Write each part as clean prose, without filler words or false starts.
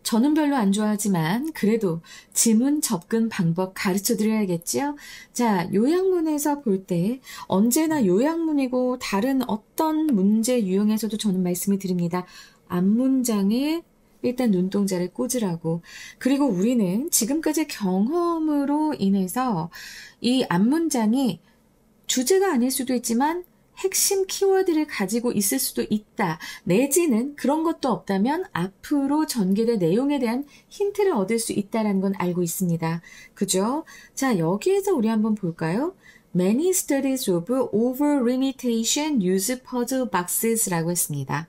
저는 별로 안 좋아하지만 그래도 지문 접근 방법 가르쳐 드려야겠죠? 자, 요약문에서 볼 때 언제나 요약문이고 다른 어떤 문제 유형에서도 저는 말씀을 드립니다. 앞문장에 일단 눈동자를 꽂으라고. 그리고 우리는 지금까지 경험으로 인해서 이 앞문장이 주제가 아닐 수도 있지만 핵심 키워드를 가지고 있을 수도 있다. 내지는 그런 것도 없다면 앞으로 전개될 내용에 대한 힌트를 얻을 수 있다는 건 알고 있습니다. 그죠? 자, 여기에서 우리 한번 볼까요? Many studies of over-limitation use puzzle boxes라고 했습니다.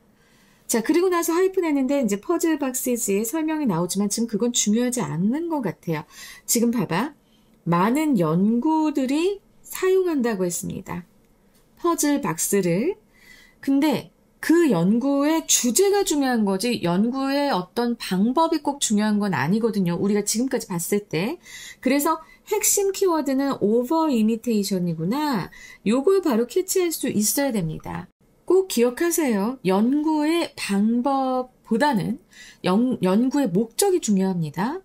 자, 그리고 나서 하이픈 했는데 이제 퍼즐 박스의 설명이 나오지만 지금 그건 중요하지 않는 것 같아요. 지금 봐봐. 많은 연구들이 사용한다고 했습니다. 퍼즐 박스를. 근데 그 연구의 주제가 중요한 거지 연구의 어떤 방법이 꼭 중요한 건 아니거든요. 우리가 지금까지 봤을 때. 그래서 핵심 키워드는 over imitation이구나. 요걸 바로 캐치할 수 있어야 됩니다. 꼭 기억하세요. 연구의 방법보다는 연구의 목적이 중요합니다.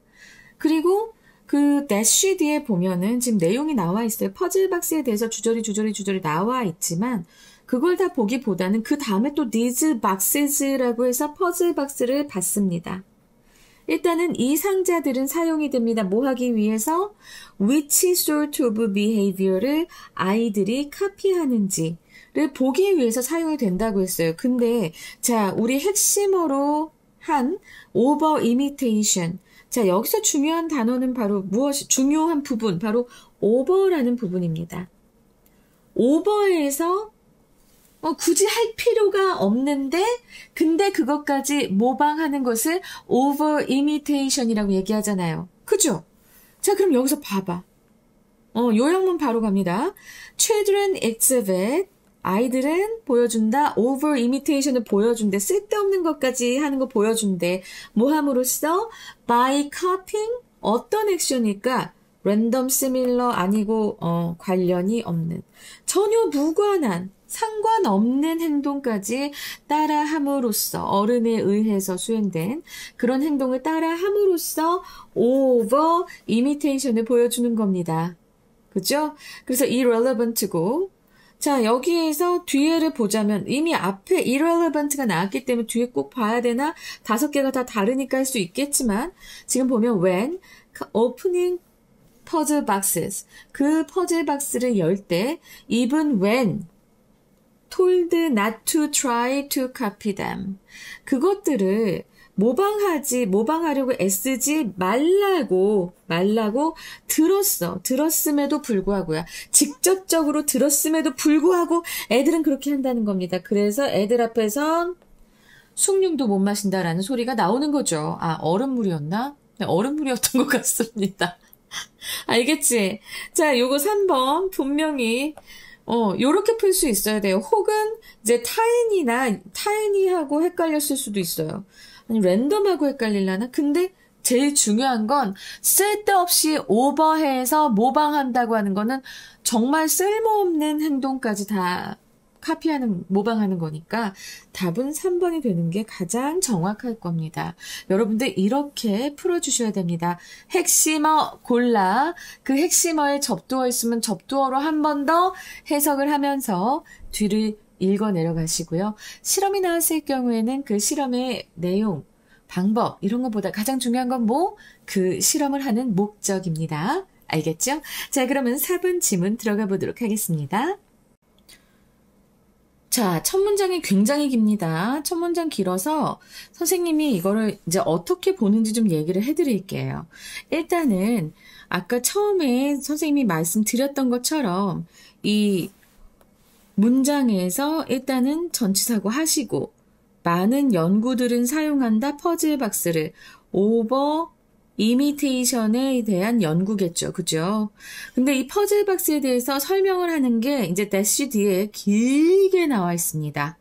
그리고 그 dash 뒤에 보면은 지금 내용이 나와 있어요. 퍼즐 박스에 대해서 주저리 나와 있지만 그걸 다 보기보다는 그 다음에 또 these boxes라고 해서 퍼즐 박스를 봤습니다. 일단은 이 상자들은 사용이 됩니다. 뭐 하기 위해서? Which sort of behavior를 아이들이 카피하는지 를 보기 위해서 사용이 된다고 했어요. 근데 자, 우리 핵심어로 한 over imitation. 자, 여기서 중요한 단어는 바로 무엇이 중요한 부분 바로 over라는 부분입니다. over에서 굳이 할 필요가 없는데 근데 그것까지 모방하는 것을 over imitation이라고 얘기하잖아요. 그죠? 자, 그럼 여기서 봐봐. 요약문 바로 갑니다. Children exhibit 아이들은 보여준다. over imitation을 보여준대. 쓸데없는 것까지 하는 거 보여준대. 뭐 함으로써? by copying 어떤 액션일까? random, similar 아니고 관련이 없는. 전혀 무관한, 상관없는 행동까지 따라함으로써 어른에 의해서 수행된 그런 행동을 따라함으로써 over imitation을 보여주는 겁니다. 그죠? 그래서 irrelevant고 자, 여기에서 뒤에를 보자면 이미 앞에 irrelevant가 나왔기 때문에 뒤에 꼭 봐야 되나? 5개가 다 다르니까 할 수 있겠지만 지금 보면 when opening puzzle boxes 그 퍼즐 박스를 열 때 even when told not to try to copy them 그것들을 모방하려고 애쓰지 말라고 들었음에도 불구하고요. 직접적으로 들었음에도 불구하고 애들은 그렇게 한다는 겁니다. 그래서 애들 앞에선 숭늉도 못 마신다라는 소리가 나오는 거죠. 아, 얼음물이었나? 네, 얼음물이었던 것 같습니다. 알겠지? 자, 요거 3번 분명히 요렇게 풀 수 있어야 돼요. 혹은 이제 타인이하고 헷갈렸을 수도 있어요. 아니 랜덤하고 헷갈릴라나? 근데 제일 중요한 건 쓸데없이 오버해서 모방한다고 하는 거는 정말 쓸모없는 행동까지 다 모방하는 거니까 답은 3번이 되는 게 가장 정확할 겁니다. 여러분들 이렇게 풀어주셔야 됩니다. 핵심어 골라 그 핵심어에 접두어 있으면 접두어로 한 번 더 해석을 하면서 뒤를 읽어 내려가시고요. 실험이 나왔을 경우에는 그 실험의 내용, 방법 이런 것보다 가장 중요한 건 그 실험을 하는 목적입니다. 알겠죠? 자, 그러면 4번 지문 들어가 보도록 하겠습니다. 자, 첫 문장이 굉장히 깁니다. 첫 문장 길어서 선생님이 이거를 이제 어떻게 보는지 좀 얘기를 해드릴게요. 일단은 아까 처음에 선생님이 말씀드렸던 것처럼 이 문장에서 일단은 전치사고 하시고 많은 연구들은 사용한다 퍼즐 박스를 오버 이미테이션에 대한 연구겠죠. 그죠? 근데 이 퍼즐 박스에 대해서 설명을 하는 게 이제 dash 뒤에 길게 나와 있습니다.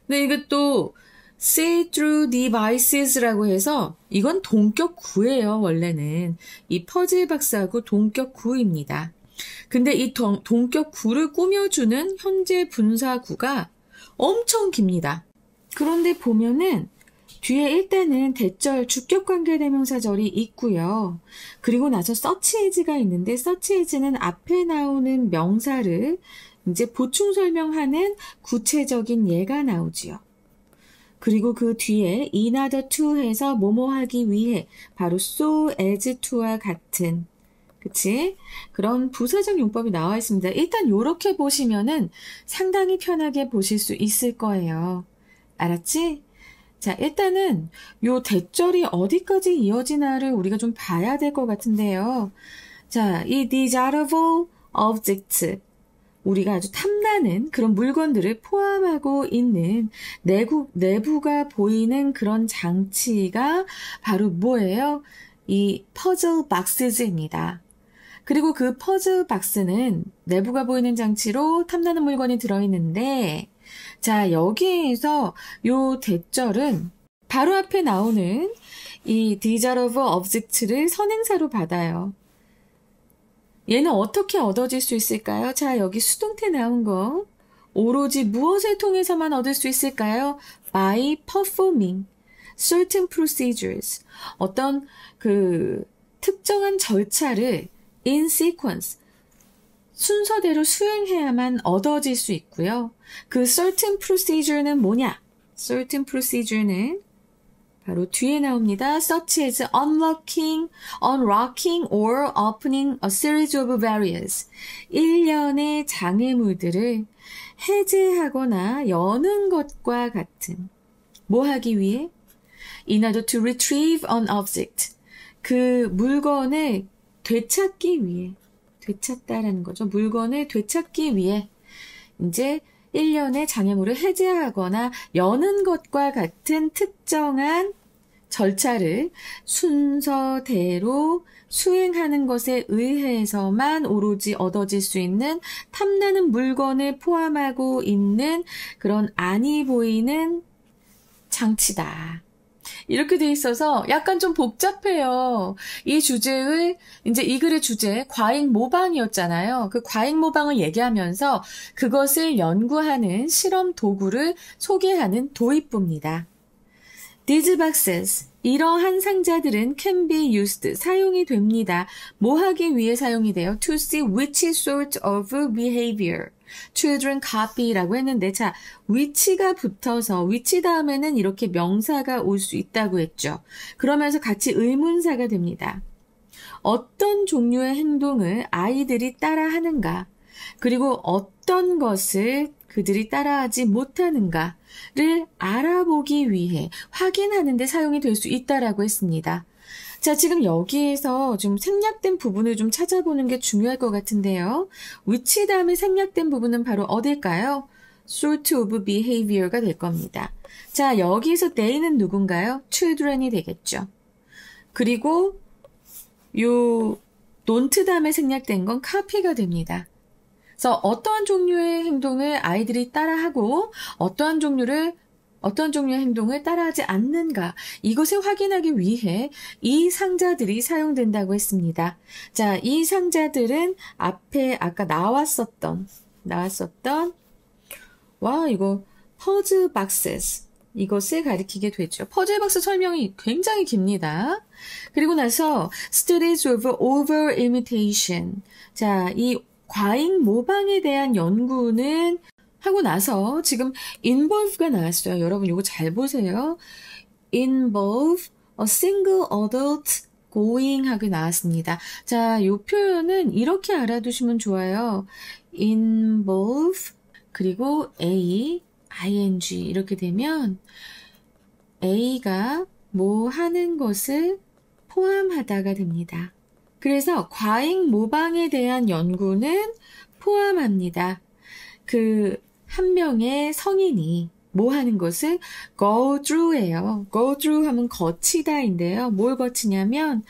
근데 이것도 see through devices라고 해서 이건 동격 구예요. 원래는 이 퍼즐 박스하고 동격 구입니다. 근데 이 동격 구를 꾸며주는 현재 분사구가 엄청 깁니다. 그런데 보면은 뒤에 일단은 대절 주격관계대명사절이 있고요. 그리고 나서 search as가 있는데 search as는 앞에 나오는 명사를 이제 보충 설명하는 구체적인 예가 나오지요. 그리고 그 뒤에 in order to 해서 뭐뭐 하기 위해 바로 so as to와 같은 그치? 그런 부사적 용법이 나와 있습니다. 일단 요렇게 보시면은 상당히 편하게 보실 수 있을 거예요. 알았지? 자, 일단은 요 대절이 어디까지 이어지나를 우리가 좀 봐야 될 것 같은데요. 자, 이 desirable object, 우리가 아주 탐나는 그런 물건들을 포함하고 있는 내부가 보이는 그런 장치가 바로 뭐예요? 이 퍼즐 박스즈입니다. 그리고 그 퍼즐 박스는 내부가 보이는 장치로 탐나는 물건이 들어있는데, 자, 여기에서 요 대절은 바로 앞에 나오는 이 desirable object를 선행사로 받아요. 얘는 어떻게 얻어질 수 있을까요? 자, 여기 수동태 나온 거. 오로지 무엇을 통해서만 얻을 수 있을까요? By performing certain procedures. 어떤 그 특정한 절차를 in sequence, 순서대로 수행해야만 얻어질 수 있고요. 그 certain procedure는 뭐냐? certain procedure는 바로 뒤에 나옵니다. such as unlocking or opening a series of barriers. 일련의 장애물들을 해제하거나 여는 것과 같은. 뭐 하기 위해? In order to retrieve an object. 그 물건을 되찾기 위해. 되찾다라는 거죠. 물건을 되찾기 위해 이제 일련의 장애물을 해제하거나 여는 것과 같은 특정한 절차를 순서대로 수행하는 것에 의해서만 오로지 얻어질 수 있는 탐나는 물건을 포함하고 있는 그런 안이 보이는 장치다. 이렇게 돼 있어서 약간 좀 복잡해요. 이 주제의, 이제 이 글의 주제, 과잉 모방이었잖아요. 그 과잉 모방을 얘기하면서 그것을 연구하는 실험 도구를 소개하는 도입부입니다. These boxes, 이러한 상자들은 can be used, 사용이 됩니다. 뭐 하기 위해 사용이 돼요? To see which sort of behavior children copy라고 했는데, 자, which가 붙어서 which 다음에는 이렇게 명사가 올 수 있다고 했죠. 그러면서 같이 의문사가 됩니다. 어떤 종류의 행동을 아이들이 따라하는가, 그리고 어떤 것을 그들이 따라하지 못하는가를 알아보기 위해 확인하는 데 사용이 될 수 있다라고 했습니다. 자, 지금 여기에서 좀 생략된 부분을 좀 찾아보는 게 중요할 것 같은데요. which 다음에 생략된 부분은 바로 어딜까요? sort of behavior가 될 겁니다. 자, 여기서 they는 누군가요? children이 되겠죠. 그리고 요 don't 다음에 생략된 건 copy가 됩니다. 그래서 어떠한 종류의 행동을 아이들이 따라하고 어떠한 종류의 행동을 따라하지 않는가, 이것을 확인하기 위해 이 상자들이 사용된다고 했습니다. 자, 이 상자들은 앞에 아까 나왔었던 이거 퍼즐 박스, 이것을 가리키게 되죠. 퍼즐 박스 설명이 굉장히 깁니다. 그리고 나서 studies of over imitation. 자, 이 과잉 모방에 대한 연구는 하고 나서 지금 involve가 나왔어요. 여러분 이거 잘 보세요. involve a single adult going 하게 나왔습니다. 자, 이 표현은 이렇게 알아두시면 좋아요. involve 그리고 ing 이렇게 되면 A가 뭐 하는 것을 포함하다가 됩니다. 그래서 과잉 모방에 대한 연구는 포함합니다. 그 한 명의 성인이 뭐 하는 것을 go through예요. go through 하면 거치다인데요. 뭘 거치냐면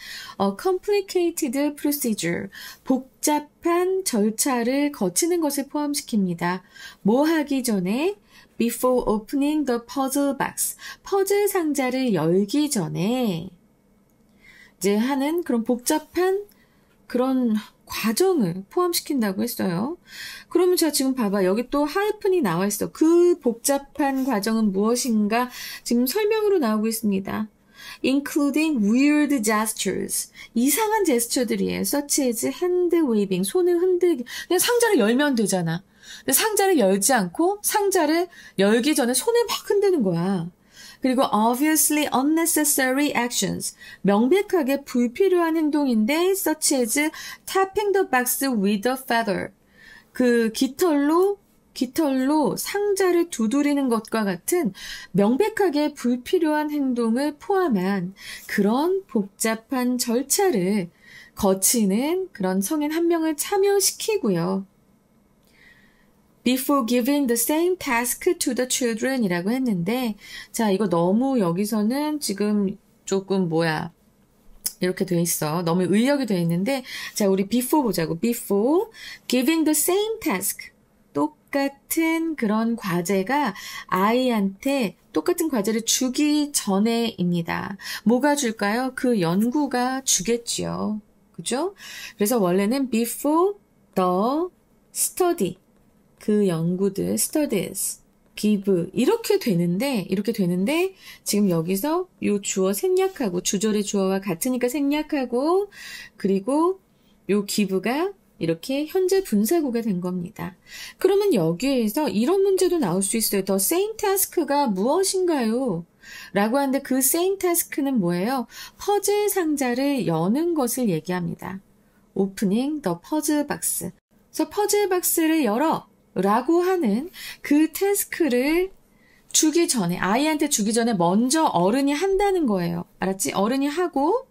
complicated procedure, 복잡한 절차를 거치는 것을 포함시킵니다. 뭐 하기 전에 before opening the puzzle box, 퍼즐 상자를 열기 전에 이제 하는 그런 복잡한 그런 과정을 포함시킨다고 했어요. 그러면 자, 지금 봐봐. 여기 또 하이픈이 나와 있어. 그 복잡한 과정은 무엇인가? 지금 설명으로 나오고 있습니다. including weird gestures. 이상한 제스처들이에요. such as hand waving. 손을 흔들기. 그냥 상자를 열면 되잖아. 근데 상자를 열지 않고 상자를 열기 전에 손을 막 흔드는 거야. 그리고 obviously unnecessary actions. 명백하게 불필요한 행동인데 such as tapping the box with a feather. 그 깃털로 상자를 두드리는 것과 같은 명백하게 불필요한 행동을 포함한 그런 복잡한 절차를 거치는 그런 성인 한 명을 참여시키고요. Before giving the same task to the children 이라고 했는데, 자, 이거 너무 여기서는 지금 조금 이렇게 돼 있어. 너무 의역이 돼 있는데, 자, 우리 before 보자고. Before giving the same task. 똑같은 그런 과제가 아이한테 똑같은 과제를 주기 전에입니다. 뭐가 줄까요? 그 연구가 주겠지요. 그죠? 그래서 원래는 before the study. 그 연구들, studies, give 이렇게 되는데 지금 여기서 요 주어 생략하고 주절의 주어와 같으니까 생략하고 그리고 요 give가 이렇게 현재 분사구가 된 겁니다. 그러면 여기에서 이런 문제도 나올 수 있어요. The same task가 무엇인가요? 라고 하는데 그 same task는 뭐예요? 퍼즐 상자를 여는 것을 얘기합니다. Opening the puzzle box. 그래서 퍼즐 박스를 열어 라고 하는 그 태스크를 아이한테 주기 전에 먼저 어른이 한다는 거예요. 알았지? 어른이 하고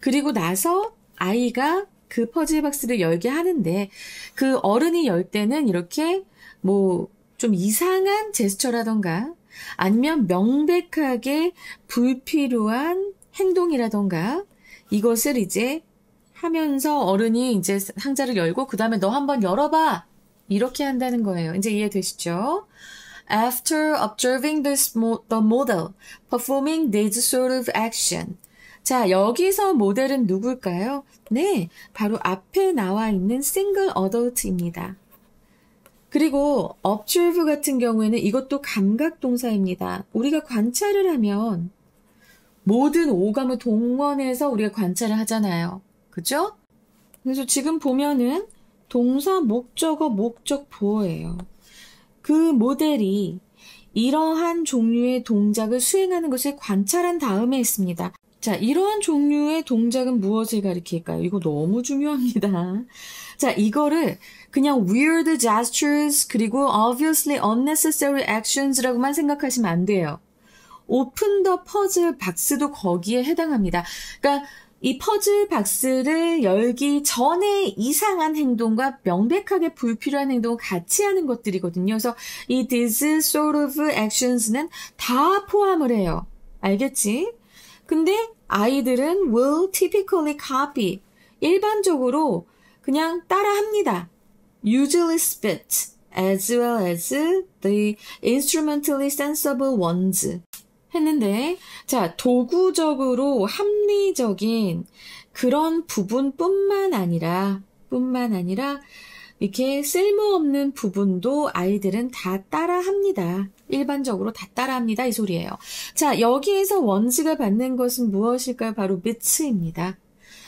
그리고 나서 아이가 그 퍼즐 박스를 열게 하는데 그 어른이 열 때는 이렇게 좀 이상한 제스처라던가 아니면 명백하게 불필요한 행동이라던가 이것을 이제 하면서 어른이 이제 상자를 열고 그 다음에 너 한번 열어봐. 이렇게 한다는 거예요. 이제 이해되시죠? After observing the model, performing this sort of action. 자, 여기서 모델은 누굴까요? 네, 바로 앞에 나와 있는 single adult입니다. 그리고 observe 같은 경우에는 이것도 감각 동사입니다. 우리가 관찰을 하면 모든 오감을 동원해서 우리가 관찰을 하잖아요. 그죠? 그래서 지금 보면은 동사, 목적어, 목적보어예요. 그 모델이 이러한 종류의 동작을 수행하는 것을 관찰한 다음에 했습니다. 자, 이러한 종류의 동작은 무엇을 가리킬까요? 이거 너무 중요합니다. 자, 이거를 그냥 weird gestures 그리고 obviously unnecessary actions라고만 생각하시면 안 돼요. open the puzzle box도 거기에 해당합니다. 그러니까 이 퍼즐 박스를 열기 전에 이상한 행동과 명백하게 불필요한 행동을 같이 하는 것들이거든요. 그래서 이 this sort of actions는 다 포함을 해요. 알겠지? 근데 아이들은 will typically copy. 일반적으로 그냥 따라합니다. usually spit as well as the instrumentally sensible ones. 했는데, 자, 도구적으로 합리적인 그런 부분뿐만 아니라, 이렇게 쓸모없는 부분도 아이들은 다 따라합니다. 일반적으로 다 따라합니다. 이 소리예요. 자, 여기에서 원즈가 받는 것은 무엇일까요? 바로 bit입니다.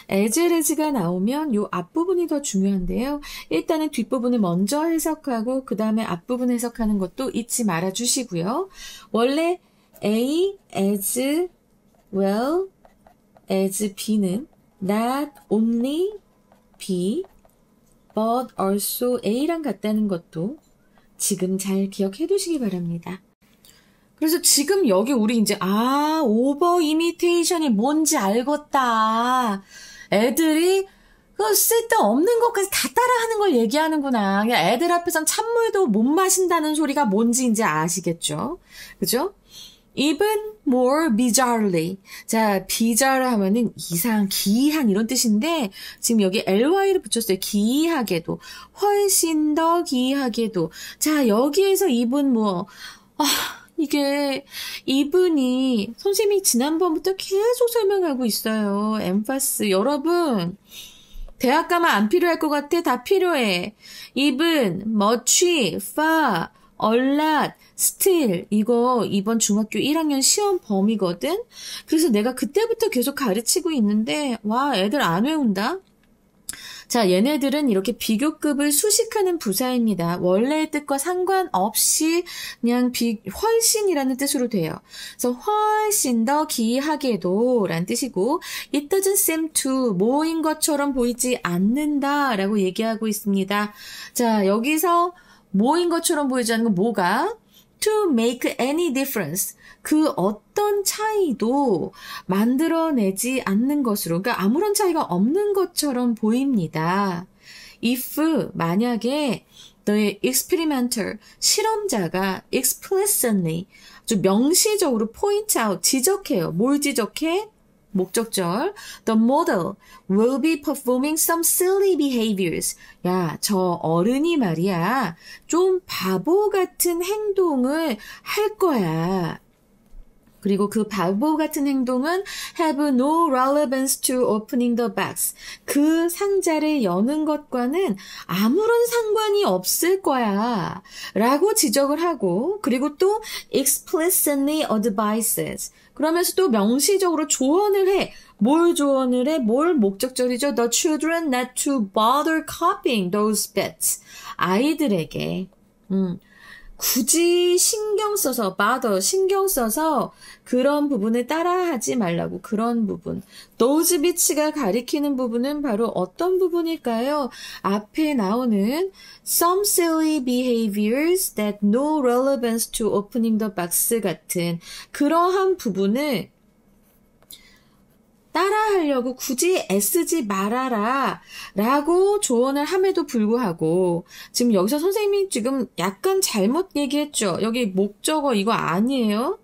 에즈레즈가 나오면 요 앞부분이 더 중요한데요. 일단은 뒷부분을 먼저 해석하고 그 다음에 앞부분 해석하는 것도 잊지 말아 주시고요. 원래 A as well as B는 not only B but also A랑 같다는 것도 지금 잘 기억해 두시기 바랍니다. 그래서 지금 여기 우리 이제 오버 이미테이션이 뭔지 알겠다. 애들이 그 쓸데없는 것까지 다 따라하는 걸 얘기하는구나. 그냥 애들 앞에선 찬물도 못 마신다는 소리가 뭔지 이제 아시겠죠? 그죠? Even more bizarrely. 자, bizarre 하면은 이상, 기이한 이런 뜻인데 지금 여기 ly를 붙였어요. 기이하게도. 훨씬 더 기이하게도. 자, 여기에서 이분 이분이 선생님이 지난번부터 계속 설명하고 있어요. 엠파스. 여러분, 대학 가면 안 필요할 것 같아? 다 필요해. even, much, far, a lot, still. 이거 이번 중학교 1학년 시험 범위거든? 그래서 내가 그때부터 계속 가르치고 있는데, 와, 애들 안 외운다? 자, 얘네들은 이렇게 비교급을 수식하는 부사입니다. 원래의 뜻과 상관없이 그냥 훨씬이라는 뜻으로 돼요. 그래서 훨씬 더 기이하게도 라는 뜻이고 it doesn't seem to 뭐인 것처럼 보이지 않는다 라고 얘기하고 있습니다. 자, 여기서 뭐인 것처럼 보이지 않는 건 뭐가? to make any difference. 그 어떤 차이도 만들어내지 않는 것으로, 그러니까 아무런 차이가 없는 것처럼 보입니다. if, 만약에 the experimenter, 실험자가 explicitly, 아주 명시적으로 point out, 지적해요. 뭘 지적해? 목적절. The model will be performing some silly behaviors. 야, 저 어른이 말이야. 좀 바보 같은 행동을 할 거야. 그리고 그 바보 같은 행동은 have no relevance to opening the box. 그 상자를 여는 것과는 아무런 상관이 없을 거야. 라고 지적을 하고, 그리고 또 explicitly advises. 그러면서 또 명시적으로 조언을 해. 뭘 조언을 해? 뭘 목적절이죠? The children not to bother copying those bits. 아이들에게 굳이 신경 써서 그런 부분을 따라하지 말라고. 그런 부분. those bits가 가리키는 부분은 바로 어떤 부분일까요? 앞에 나오는 some silly behaviors that no relevance to opening the box 같은 그러한 부분을 따라하려고 굳이 애쓰지 말아라 라고 조언을 함에도 불구하고 지금 여기서 선생님이 지금 약간 잘못 얘기했죠. 여기 목적어 이거 아니에요.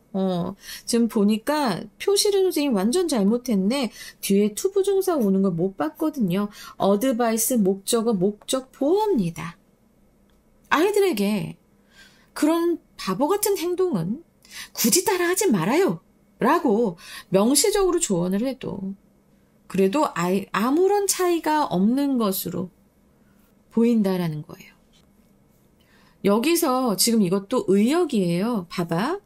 지금 보니까 표시를 선생님이 완전 잘못했네. 뒤에 투부정사 오는 걸 못 봤거든요. 어드바이스 목적어 목적 보어입니다. 아이들에게 그런 바보 같은 행동은 굳이 따라하지 말아요. 라고 명시적으로 조언을 해도 그래도 아무런 차이가 없는 것으로 보인다라는 거예요. 여기서 지금 이것도 의역이에요. 봐봐.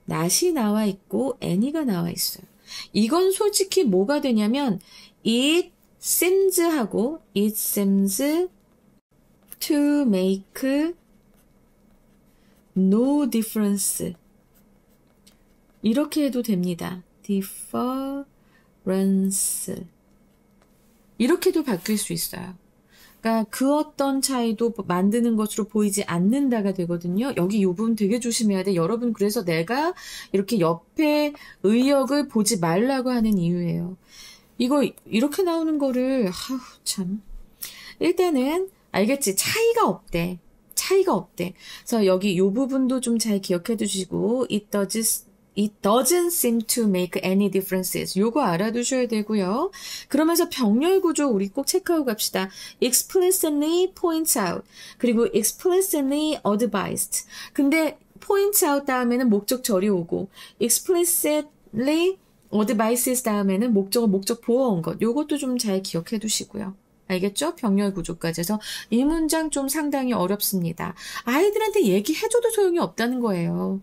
not이 나와 있고 any가 나와 있어요. 이건 솔직히 뭐가 되냐면 it seems 하고 it seems to make no difference 이렇게 해도 됩니다. difference 이렇게도 바뀔 수 있어요. 그러니까 그 어떤 차이도 만드는 것으로 보이지 않는다가 되거든요. 여기 이 부분 되게 조심해야 돼. 여러분 그래서 내가 이렇게 옆에 의역을 보지 말라고 하는 이유예요. 이거 이렇게 나오는 거를 참 일단은 알겠지? 차이가 없대. 그래서 여기 이 부분도 좀 잘 기억해 두시고 It doesn't seem to make any differences. 요거 알아두셔야 되고요. 그러면서 병렬 구조 우리 꼭 체크하고 갑시다. explicitly points out. 그리고 explicitly advised. 근데 points out 다음에는 목적절이 오고 explicitly advises 다음에는 목적어 목적 보어 온 것. 요것도 좀 잘 기억해 두시고요. 알겠죠? 병렬 구조까지 해서 이 문장 좀 상당히 어렵습니다. 아이들한테 얘기해줘도 소용이 없다는 거예요.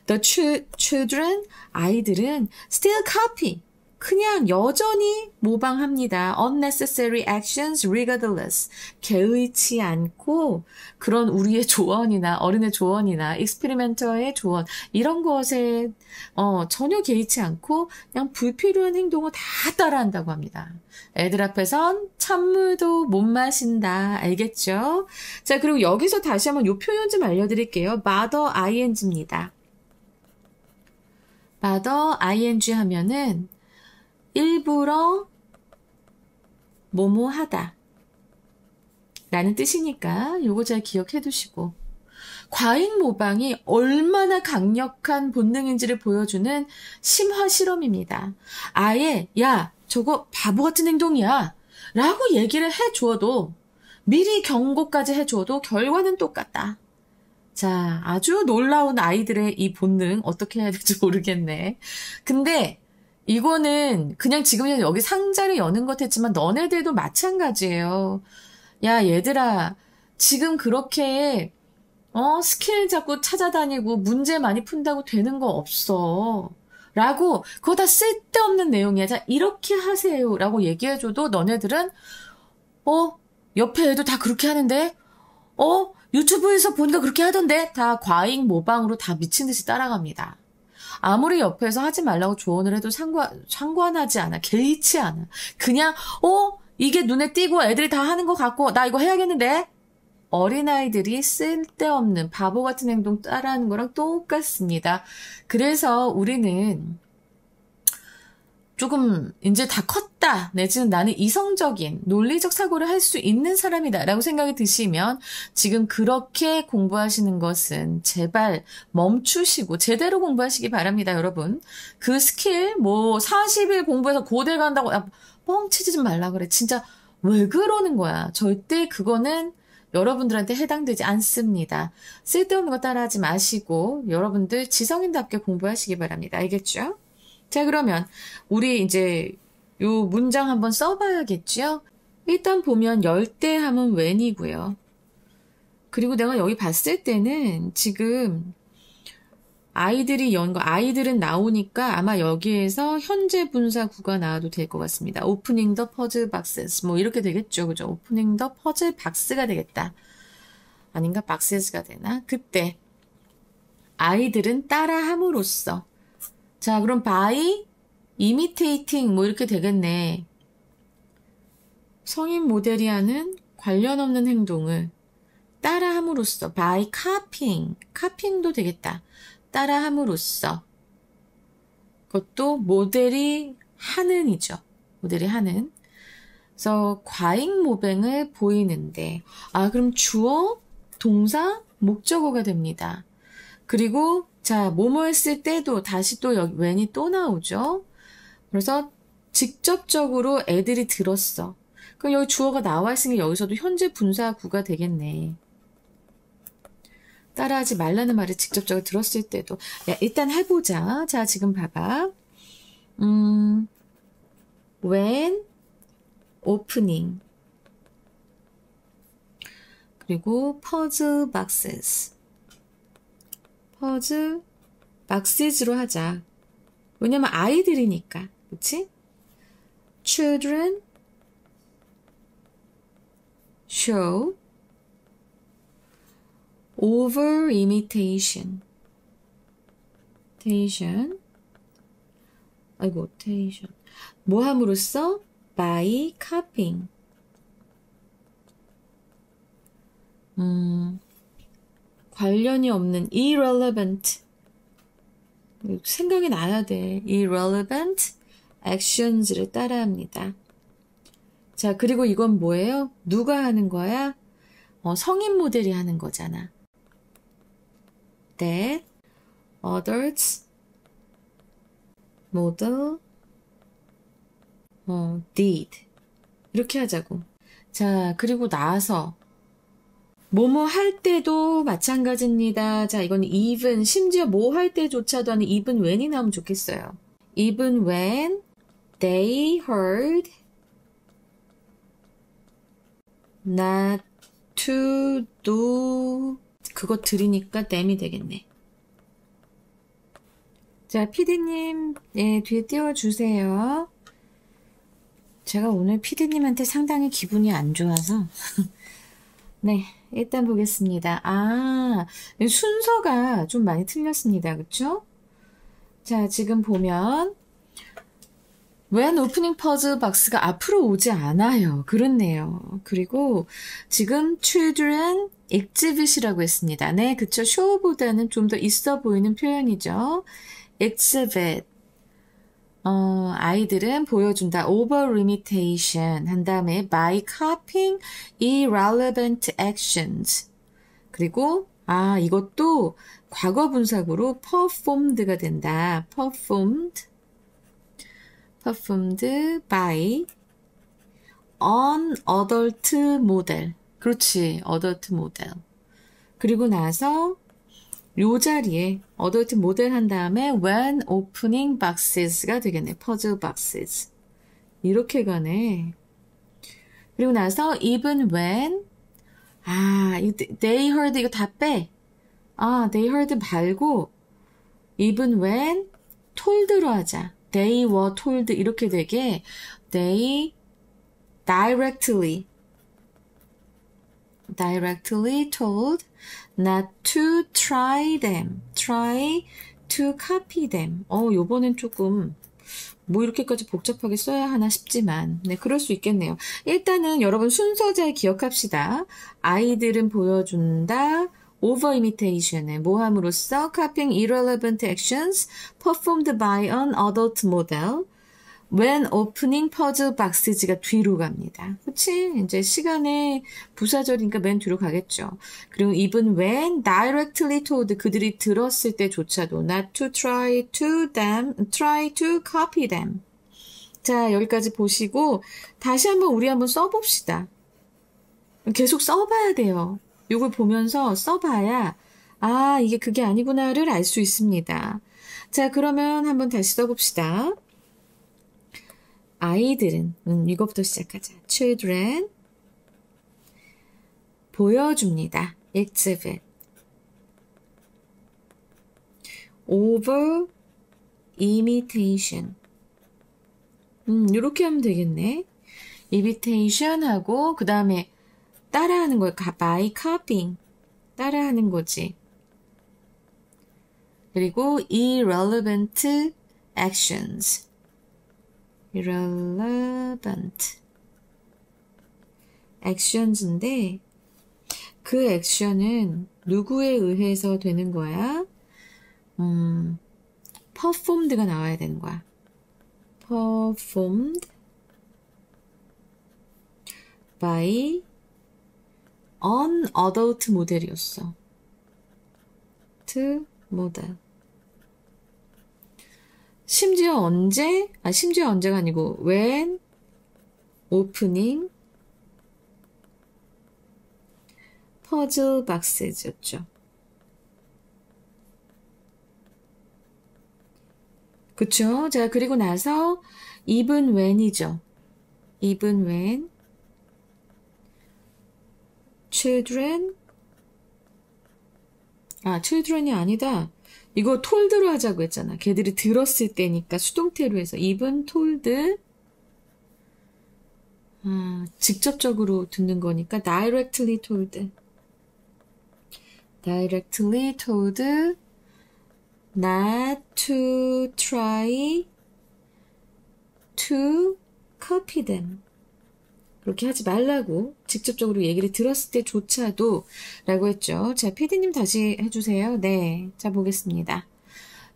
The children, 아이들은 still copy. 그냥 여전히 모방합니다. Unnecessary actions regardless. 개의치 않고 그런 우리의 조언이나 어른의 조언이나 익스페리멘터의 조언 이런 것에 전혀 개의치 않고 그냥 불필요한 행동을 다 따라한다고 합니다. 애들 앞에선 찬물도 못 마신다. 알겠죠? 자, 그리고 여기서 다시 한번 이 표현 좀 알려드릴게요. bother ing입니다. bother ing 하면은 일부러 뭐뭐하다 라는 뜻이니까 요거 잘 기억해 두시고 과잉 모방이 얼마나 강력한 본능인지를 보여주는 심화 실험입니다. 아예 야 저거 바보 같은 행동이야 라고 얘기를 해주어도 미리 경고까지 해줘도 결과는 똑같다. 자, 아주 놀라운 아이들의 이 본능 어떻게 해야 될지 모르겠네. 근데 이거는 그냥 지금 여기 상자를 여는 것 했지만 너네들도 마찬가지예요. 야, 얘들아, 지금 그렇게 스킬 자꾸 찾아다니고 문제 많이 푼다고 되는 거 없어. 라고, 그거 다 쓸데없는 내용이야. 자, 이렇게 하세요. 라고 얘기해줘도 너네들은, 옆에 애도 다 그렇게 하는데? 유튜브에서 보니까 그렇게 하던데? 다 과잉 모방으로 다 미친 듯이 따라갑니다. 아무리 옆에서 하지 말라고 조언을 해도 상관하지 않아. 개의치 않아. 그냥, 이게 눈에 띄고 애들이 다 하는 것 같고, 나 이거 해야겠는데? 어린아이들이 쓸데없는 바보 같은 행동 따라하는 거랑 똑같습니다. 그래서 우리는 조금 이제 다 컸다, 내지는 나는 이성적인 논리적 사고를 할 수 있는 사람이다 라고 생각이 드시면 지금 그렇게 공부하시는 것은 제발 멈추시고 제대로 공부하시기 바랍니다. 여러분, 그 스킬 40일 공부해서 고대 간다고 뻥치지 좀 말라 그래. 진짜 왜 그러는 거야. 절대 그거는 여러분들한테 해당되지 않습니다. 쓸데없는 거 따라하지 마시고 여러분들 지성인답게 공부하시기 바랍니다. 알겠죠? 자, 그러면 우리 이제 요 문장 한번 써봐야겠죠? 일단 보면 열대함은 when이고요. 그리고 내가 여기 봤을 때는 지금 아이들이 연 거, 아이들은 나오니까 아마 여기에서 현재 분사구가 나와도 될 것 같습니다. Opening the puzzle boxes. 이렇게 되겠죠. 그죠? Opening the puzzle box가 되겠다. 아닌가? boxes가 되나? 그때 아이들은 따라함으로써. 자, 그럼 by imitating 이렇게 되겠네. 성인 모델이 하는 관련 없는 행동을 따라함으로써 by copying도 되겠다. 따라함으로써. 그것도 모델이 하는이죠. 모델이 하는. 그래서 과잉 모뱅을 보이는데, 그럼 주어, 동사, 목적어가 됩니다. 그리고 자, 뭐뭐 했을 때도 다시 또 여기 when이 또 나오죠. 그래서 직접적으로 애들이 들었어. 그럼 여기 주어가 나와 있으니까 여기서도 현재 분사구가 되겠네. 따라하지 말라는 말을 직접적으로 들었을 때도. 야, 일단 해보자. 자, 지금 봐봐. when opening. 그리고 puzzle boxes. puzzle boxes로 하자. 왜냐면 아이들이니까. 그치? children show over imitation. 뭐 함으로써? by copying. 관련이 없는 irrelevant. 생각이 나야 돼. irrelevant actions를 따라합니다. 자, 그리고 이건 뭐예요? 누가 하는 거야? 성인 모델이 하는 거잖아. That adults model did. 이렇게 하자고. 자, 그리고 나서 뭐뭐 할 때도 마찬가지입니다. 자, 이건 even, 심지어 뭐 할 때조차도 하는 even when이 나오면 좋겠어요. Even when they heard not to do. 그거 들으니까 them이 되겠네. 자, 피디님, 네, 뒤에 띄워주세요. 제가 오늘 피디님한테 상당히 기분이 안 좋아서. 네, 일단 보겠습니다. 순서가 좀 많이 틀렸습니다. 그쵸? 자, 지금 보면 when opening puzzle box가 앞으로 오지 않아요. 그렇네요. 그리고 지금 children exhibit이라고 했습니다. 네, 그쵸. show보다는 좀 더 있어 보이는 표현이죠. exhibit. 아이들은 보여준다. over imitation 한 다음에 by copying irrelevant actions. 그리고 이것도 과거 분사구로 performed가 된다. performed by an adult model. 그렇지, adult model. 그리고 나서 요 자리에 adult 모델 한 다음에 when opening boxes가 되겠네. puzzle boxes. 이렇게 가네. 그리고 나서 even when they heard 이거 다 빼. they heard 말고 even when told로 하자. they were told 이렇게 되게 they directly told not to try to copy them. 요번엔 조금 뭐 이렇게까지 복잡하게 써야 하나 싶지만 네, 그럴 수 있겠네요. 일단은 여러분 순서 잘 기억합시다. 아이들은 보여준다. over imitation을 모함으로써 copying irrelevant actions performed by an adult model. when opening puzzle boxes가 뒤로 갑니다. 그치? 이제 시간의 부사절이니까 맨 뒤로 가겠죠. 그리고 even when directly told 그들이 들었을 때조차도 not to try to copy them. 자, 여기까지 보시고 다시 한번 우리 한번 써봅시다. 계속 써봐야 돼요. 이걸 보면서 써봐야 이게 그게 아니구나를 알 수 있습니다. 자, 그러면 한번 다시 써봅시다. 아이들은 이것부터 시작하자. children 보여줍니다. exhibit over imitation 이렇게 하면 되겠네. imitation 하고 그 다음에 따라하는 거예요. by copying 따라하는 거지. 그리고 irrelevant actions irrelevant actions인데 그 액션은 누구에 의해서 되는 거야? performed가 나와야 되는 거야. performed by an adult 모델이었어. model. 심지어 언제가 아니고 when opening puzzle boxes였죠. 그쵸? 자, 그리고 나서 even when이죠. even when children이 아니다. 이거 told로 하자고 했잖아. 걔들이 들었을 때니까 수동태로 해서 even told 직접적으로 듣는 거니까 directly told not to try to copy them. 그렇게 하지 말라고 직접적으로 얘기를 들었을 때조차도 라고 했죠. 자, PD님 다시 해주세요. 네, 자 보겠습니다.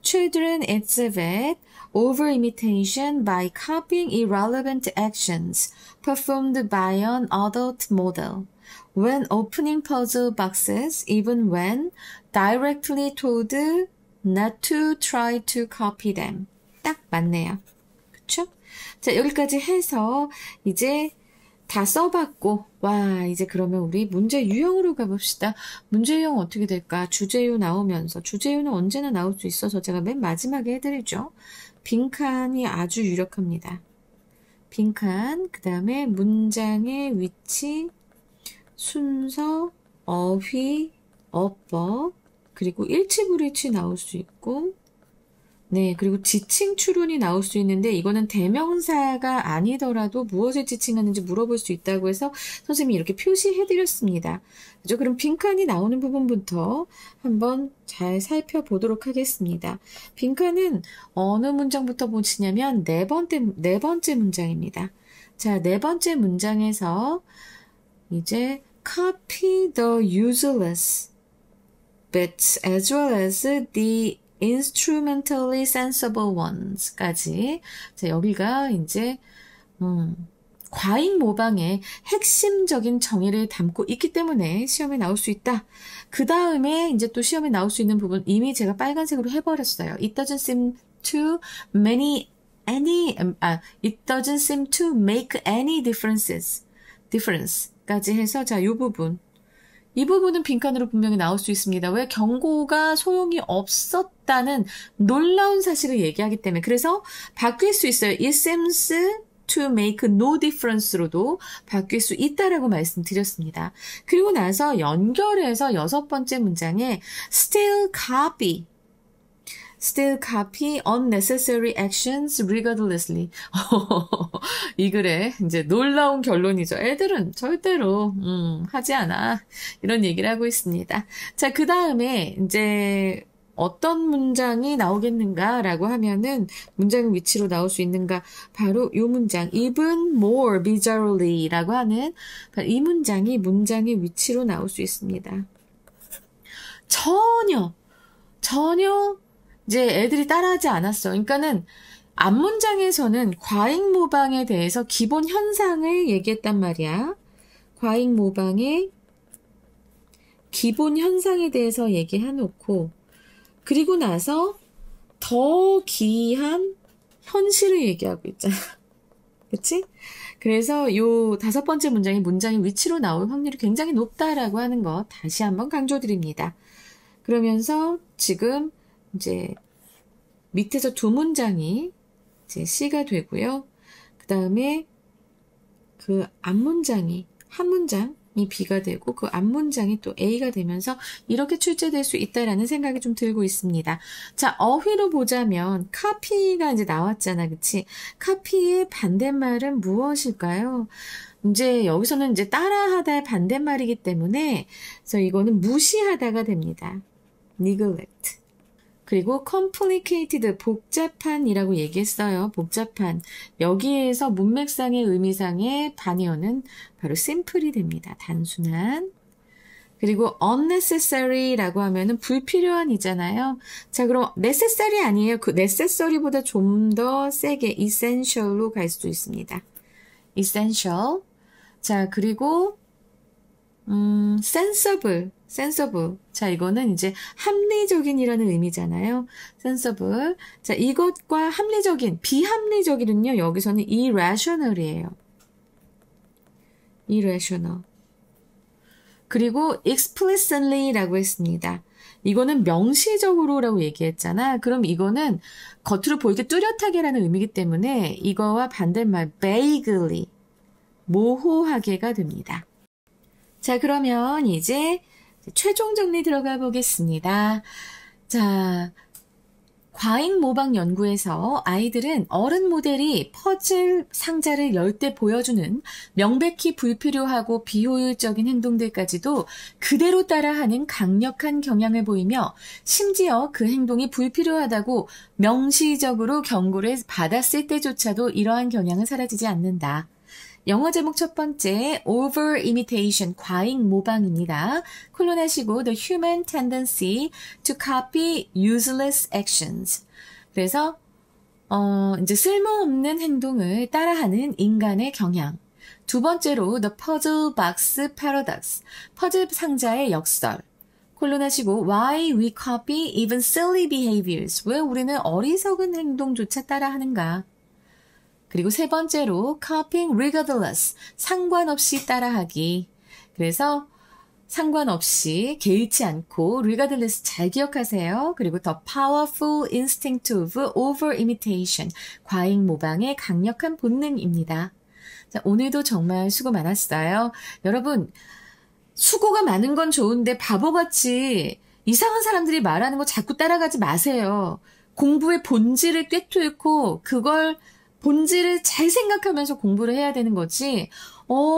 Children exhibit over imitation by copying irrelevant actions performed by an adult model. When opening puzzle boxes, even when directly told not to try to copy them. 딱 맞네요. 그쵸? 자, 여기까지 해서 이제 다 써봤고, 이제 그러면 우리 문제 유형으로 가봅시다. 문제 유형 어떻게 될까? 주제유 나오면서, 주제유는 언제나 나올 수 있어서 제가 맨 마지막에 해드리죠. 빈칸이 아주 유력합니다. 빈칸, 그 다음에 문장의 위치, 순서, 어휘, 어법, 그리고 일치불일치 나올 수 있고, 네, 그리고 지칭 추론이 나올 수 있는데 이거는 대명사가 아니더라도 무엇을 지칭하는지 물어볼 수 있다고 해서 선생님이 이렇게 표시해드렸습니다. 그죠? 그럼 빈칸이 나오는 부분부터 한번 잘 살펴보도록 하겠습니다. 빈칸은 어느 문장부터 보시냐면 네 번째 문장입니다. 자, 네 번째 문장에서 이제 copy the useless bits as well as the instrumentally sensible ones까지. 자, 여기가 이제 과잉 모방의 핵심적인 정의를 담고 있기 때문에 시험에 나올 수 있다. 그 다음에 이제 또 시험에 나올 수 있는 부분 이미 제가 빨간색으로 해버렸어요. It doesn't seem to make any difference까지 해서 자, 이 부분 이 부분은 빈칸으로 분명히 나올 수 있습니다. 왜? 경고가 소용이 없었다는 놀라운 사실을 얘기하기 때문에. 그래서 바뀔 수 있어요. It seems to make no difference로도 바뀔 수 있다라고 말씀드렸습니다. 그리고 나서 연결해서 6번째 문장에 still copy unnecessary actions regardlessly. 이 글에 이제 놀라운 결론이죠. 애들은 절대로 하지 않아. 이런 얘기를 하고 있습니다. 자, 그 다음에 이제 어떤 문장이 나오겠는가라고 하면은 문장 위치로 나올 수 있는가? 바로 이 문장, even more bizarrely라고 하는 이 문장이 문장의 위치로 나올 수 있습니다. 전혀 이제 애들이 따라하지 않았어. 그러니까는 앞문장에서는 과잉 모방에 대해서 기본 현상을 얘기했단 말이야. 과잉 모방의 기본 현상에 대해서 얘기해놓고 그리고 나서 더 기이한 현실을 얘기하고 있잖아. 그치? 그래서 요 5번째 문장이 문장의 위치로 나올 확률이 굉장히 높다라고 하는 거 다시 한번 강조드립니다. 그러면서 지금 이제 밑에서 2문장이 이제 C가 되고요. 그 다음에 그 앞문장이 한 문장이 B가 되고 그 앞문장이 또 A가 되면서 이렇게 출제될 수 있다라는 생각이 좀 들고 있습니다. 자, 어휘로 보자면 copy가 이제 나왔잖아. 그치? copy의 반대말은 무엇일까요? 이제 여기서는 이제 따라하다의 반대말이기 때문에 그래서 이거는 무시하다가 됩니다. neglect. 그리고 complicated, 복잡한이라고 얘기했어요. 복잡한. 여기에서 문맥상의 의미상의 반의어는 바로 simple이 됩니다. 단순한. 그리고 unnecessary라고 하면은 불필요한이잖아요. 자, 그럼 necessary 아니에요. 그 necessary보다 좀 더 세게 essential로 갈 수도 있습니다. essential. 자, 그리고 sensible. 자, 이거는 이제 합리적인이라는 의미잖아요. sensible. 자, 이것과 합리적인, 비합리적인은요, 여기서는 irrational이에요. irrational. 그리고 explicitly라고 했습니다. 이거는 명시적으로라고 얘기했잖아. 그럼 이거는 겉으로 보이게 뚜렷하게라는 의미이기 때문에 이거와 반대말 vaguely, 모호하게가 됩니다. 자, 그러면 이제 최종 정리 들어가 보겠습니다. 자, 과잉 모방 연구에서 아이들은 어른 모델이 퍼즐 상자를 열 때 보여주는 명백히 불필요하고 비효율적인 행동들까지도 그대로 따라하는 강력한 경향을 보이며 심지어 그 행동이 불필요하다고 명시적으로 경고를 받았을 때조차도 이러한 경향은 사라지지 않는다. 영어 제목 첫 번째, over imitation, 과잉 모방입니다. 콜론하시고 the human tendency to copy useless actions. 그래서 이제 쓸모없는 행동을 따라하는 인간의 경향. 두 번째로 the puzzle box paradox, 퍼즐 상자의 역설. 콜론하시고 why we copy even silly behaviors. 왜 우리는 어리석은 행동조차 따라하는가? 그리고 세 번째로 copying regardless, 상관없이 따라하기. 그래서 상관없이 개의치 않고 regardless 잘 기억하세요. 그리고 the powerful instinct of over imitation, 과잉 모방의 강력한 본능입니다. 자, 오늘도 정말 수고 많았어요. 여러분, 수고가 많은 건 좋은데 바보같이 이상한 사람들이 말하는 거 자꾸 따라가지 마세요. 공부의 본질을 꿰뚫고 그걸 본질을 잘 생각하면서 공부를 해야 되는 거지.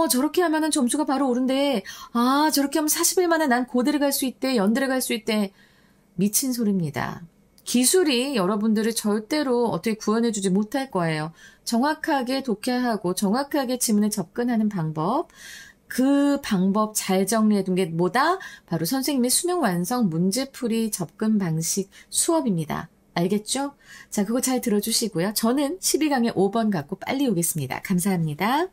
저렇게 하면은 점수가 바로 오른대. 아, 저렇게 하면 40일 만에 난 고대를 갈 수 있대. 연대를 갈 수 있대. 미친 소리입니다. 기술이 여러분들을 절대로 어떻게 구원해주지 못할 거예요. 정확하게 독해하고 정확하게 지문에 접근하는 방법. 그 방법 잘 정리해둔 게 뭐다? 바로 선생님의 수능 완성 문제풀이 접근 방식 수업입니다. 알겠죠? 자, 그거 잘 들어주시고요. 저는 12강의 5번 갖고 빨리 오겠습니다. 감사합니다.